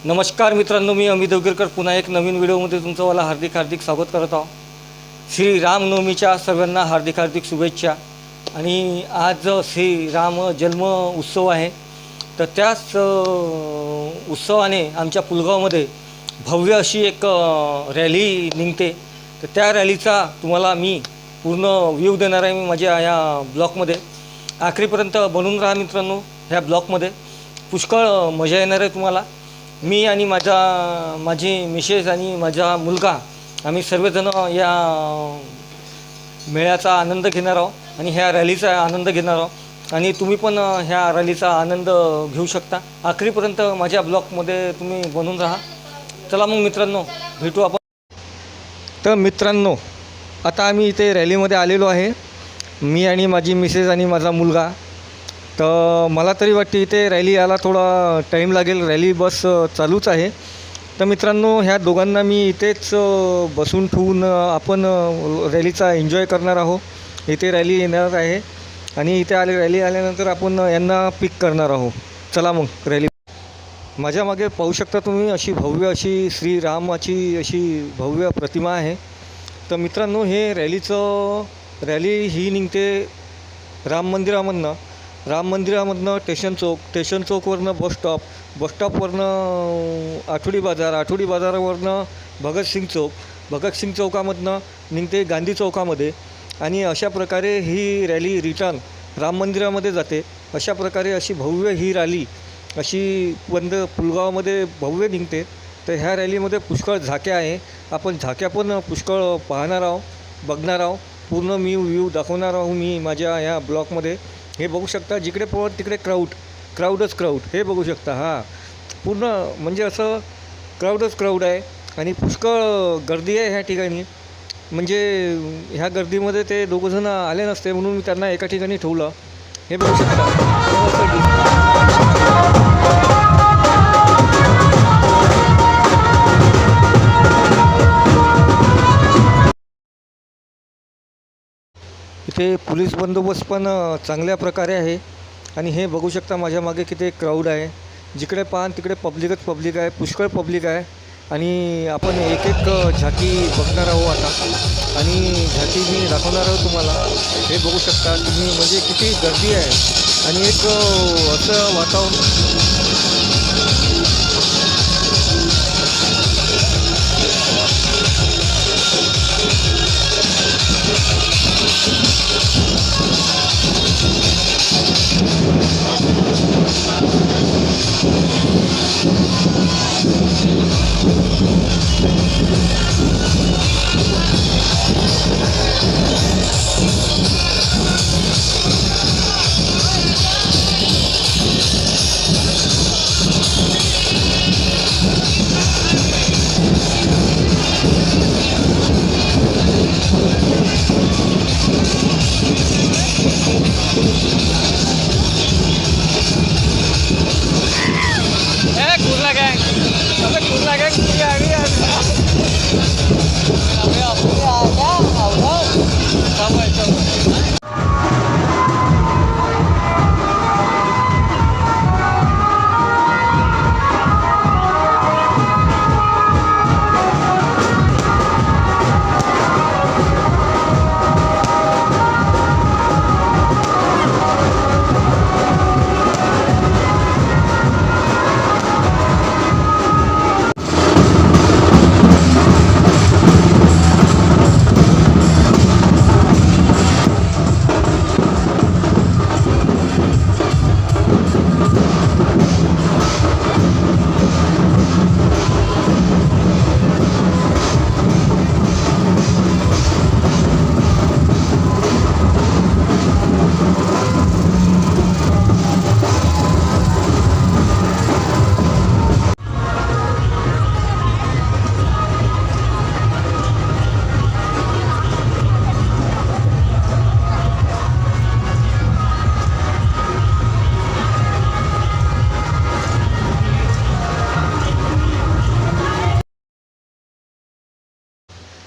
नमस्कार मित्रांनो, मी अमित देवगिरकर पुन्हा एक नवीन व्हिडिओमध्ये तुमचं मला हार्दिक स्वागत करत आहो. श्री रामनवमीच्या सर्वांना हार्दिक शुभेच्छा. आणि आज श्री राम जन्म उत्सव आहे. तर त्याच उत्सवाने आमच्या पुलगावमध्ये भव्य अशी एक रॅली निघते. तर त्या रॅलीचा तुम्हाला मी पूर्ण व्ह्यू देणार आहे मी माझ्या या ब्लॉगमध्ये. आखरीपर्यंत बनून राहा मित्रांनो. ह्या ब्लॉगमध्ये पुष्कळ मजा येणार आहे तुम्हाला. मी आणि माझी मिसेस आणि माझा मुलगा आम्ही सर्वजण या मेळ्याचा आनंद घेणार आहोत आणि ह्या रॅलीचा आनंद घेणार आहोत. आणि तुम्ही पण ह्या रॅलीचा आनंद घेऊ शकता. आखरीपर्यंत माझ्या ब्लॉगमध्ये तुम्ही बनून राहा. चला मग मित्रांनो, भेटू आपण. तर मित्रांनो, आता आम्ही इथे रॅलीमध्ये आलेलो आहे, मी आणि माझी मिसेस आणि माझा मुलगा. तर मला तरी वाटते इथे रॅली यायला थोडा टाईम लागेल. रॅली बस चालूच आहे. तर मित्रांनो, ह्या दोघांना मी इथेच बसून ठेवून आपण रॅलीचा एन्जॉय करणार आहोत. इथे रॅली येणार आहे आणि इथे रॅली आल्यानंतर आपण यांना पिक करणार आहोत. चला मग रॅली. माझ्या मागे पाहू शकता तुम्ही अशी भव्य अशी श्रीरामाची अशी भव्य प्रतिमा आहे. तर मित्रांनो, हे रॅली ही निघते राम मंदिरामधनं स्टेशन चौकवरनं बस स्टॉपवरनं आठवडी बाजारावरनं भगतसिंग चौकामधनं निघते गांधी चौकामध्ये. आणि अशा प्रकारे ही रॅली रिटर्न राम मंदिरामध्ये जाते. अशा प्रकारे अशी भव्य ही रॅली अशी पुलगावमध्ये भव्य निघते. तर ह्या रॅलीमध्ये पुष्कळ झाक्या आहे. आपण झाक्या पण पुष्कळ पाहणार आहोत, बघणार आहोत. पूर्ण मी व्ह्यू दाखवणार आहोत मी माझ्या ह्या ब्लॉगमध्ये. हे बघू शकता, जिकडे पळत तिकडे क्राऊड हे बघू शकता. हां, पूर्ण म्हणजे असं क्राऊड आहे आणि पुष्कळ गर्दी आहे ह्या ठिकाणी. म्हणजे ह्या गर्दीमध्ये ते दोघंजणं आले नसते म्हणून मी त्यांना एका ठिकाणी ठेवलं. हे बघू शकता. इथे पोलीस बंदोबस्त पण चांगल्या प्रकारे आहे. आणि हे बघू शकता माझ्या मागे किती क्राऊड आहे. जिकडे पाहान तिकडे पब्लिक आहे, पुष्कळ पब्लिक आहे. आणि आपण एक झाकी बघणार आहोत आता. आणि झाकी मी दाखवणार आहोत तुम्हाला. हे बघू शकता तुम्ही म्हणजे किती गर्दी आहे आणि एक असं वातावरण.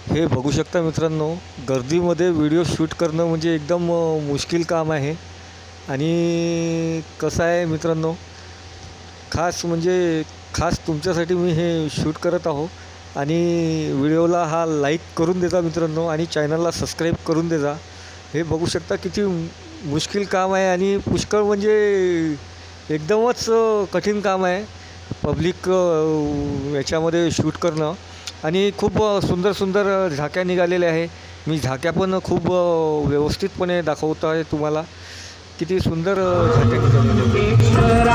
हे बघू शकता मित्रांनो, गर्दीमध्ये व्हिडिओ शूट करणं म्हणजे एकदम मुश्किल काम आहे. आणि कसं आहे मित्रांनो, खास म्हणजे खास तुमच्यासाठी मी हे शूट करत आहो आणि व्हिडिओला हा लाईक करून देजा मित्रांनो आणि चॅनलला सबस्क्राईब करून देजा. हे बघू शकता किती मुश्किल काम आहे आणि पुष्कळ म्हणजे एकदमच कठीण काम आहे पब्लिक याच्यामध्ये शूट करणं. आणि खूप सुंदर सुंदर झाक्या निघालेल्या आहे. मी झाक्या पण खूप व्यवस्थितपणे दाखवत आहे तुम्हाला. किती सुंदर झाक्या निघालेल्या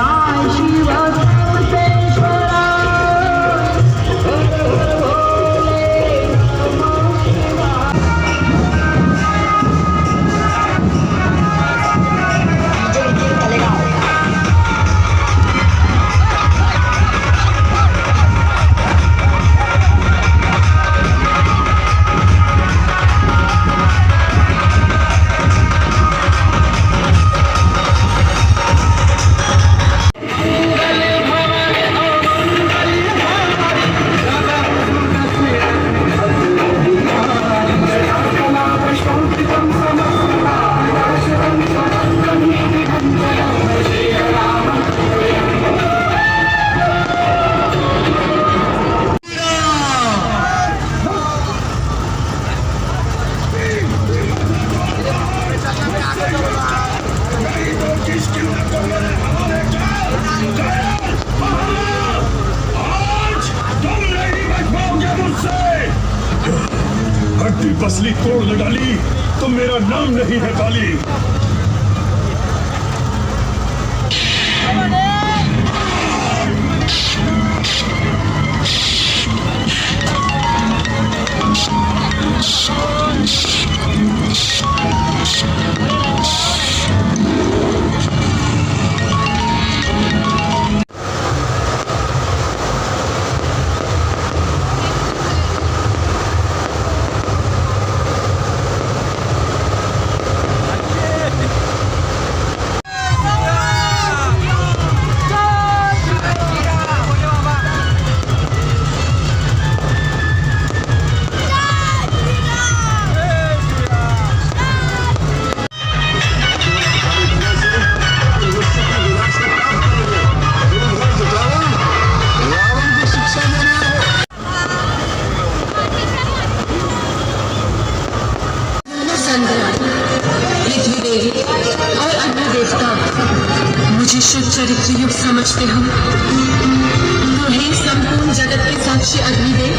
हड्डी पसली तोड़ न डाली तो मेरा नाम नहीं है बाली. पृथ्वी देवी और अन्य देवता मुझे शुद्ध चरित्र युक्त समझते हम तो हे संपूर्ण जगत के साक्षी अग्निदेव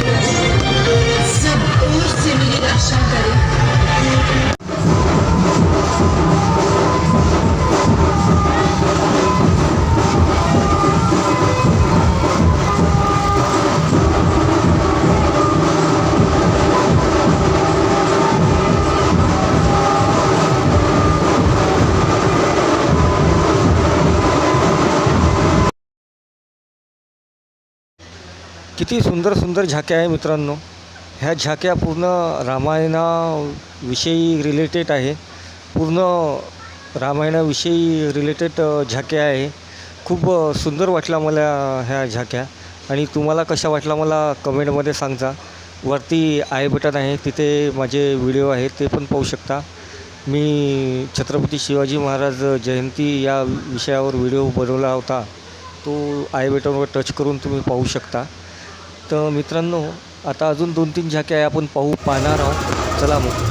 सब ओर से मेरी रक्षा करें. किती सुंदर सुंदर झाक्या आहे मित्रांनो. ह्या झाक्या पूर्ण रामायणाविषयी रिलेटेड आहे. पूर्ण रामायणाविषयी रिलेटेड झाक्या आहे. खूप सुंदर वाटला मला ह्या झाक्या. आणि तुम्हाला कशा वाटला मला कमेंटमध्ये सांगा. वरती आय बटन आहे, तिथे माझे व्हिडिओ आहेत ते पण पाहू शकता. मी छत्रपती शिवाजी महाराज जयंती या विषयावर व्हिडिओ बनवला होता, तो आय बटनवर टच करून तुम्ही पाहू शकता. तर मित्रांनो आता अजून 2-3 झाक्या आपण पाहणार आहोत. चला मग.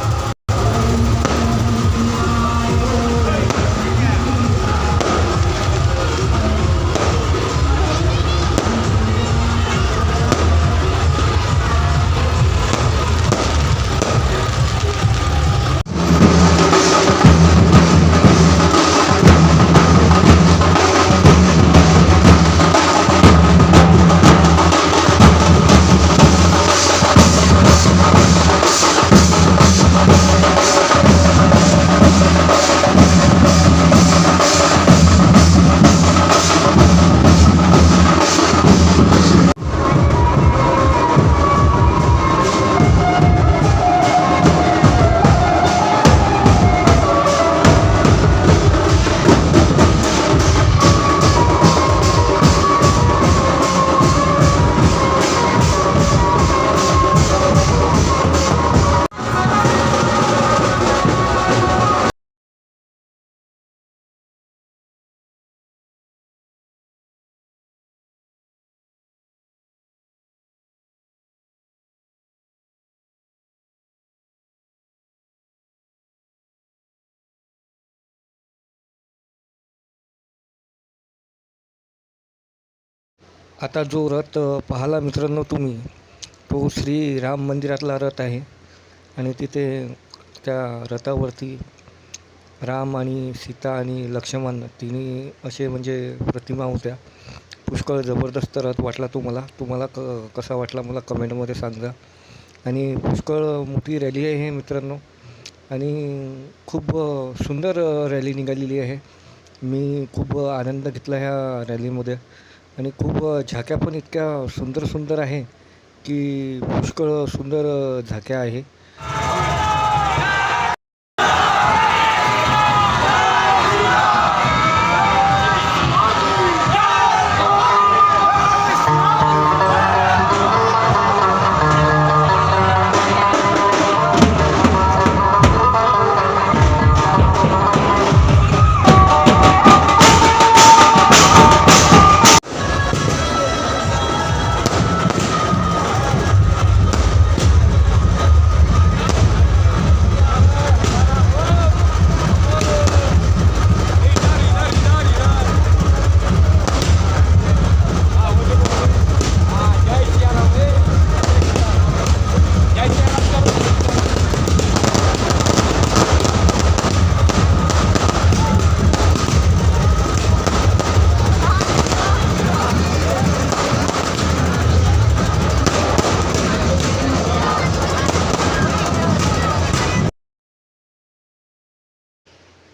आता जो रथ पाहाला मित्रांनो तुम्ही, तो श्री राम मंदिरातला रथ आहे. आणि तिथे त्या रथावरती राम आणि सीता आणि लक्ष्मण तिन्ही असे म्हणजे प्रतिमा होत्या. पुष्कळ जबरदस्त रथ वाटला तुम्हाला कसा वाटला मला कमेंटमध्ये सांगा. आणि पुष्कळ मोठी रॅली आहे हे मित्रांनो. आणि खूप सुंदर रॅली निघालेली आहे. मी खूप आनंद घेतला ह्या रॅलीमध्ये. आणि खूप झाक्या पण इतक्या सुंदर सुंदर आहे की पुष्कळ सुंदर झाक्या आहे.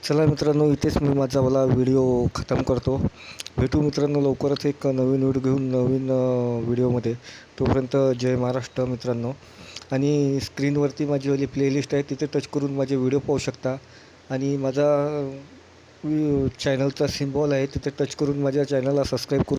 चला मित्रांनो, इथेच मी माझावाला व्हिडिओ खतम करतो. भेटू मित्रांनो लवकरच एक नवीन व्हिडिओ घेऊन नवीन व्हिडिओमध्ये. तोपर्यंत जय महाराष्ट्र मित्रांनो. आणि स्क्रीनवरती माझीवाली प्लेलिस्ट आहे, तिथे टच करून माझे व्हिडिओ पाहू शकता. आणि माझा चॅनलचा सिम्बॉल आहे, तिथे टच करून माझ्या चॅनलला सबस्क्राईब करू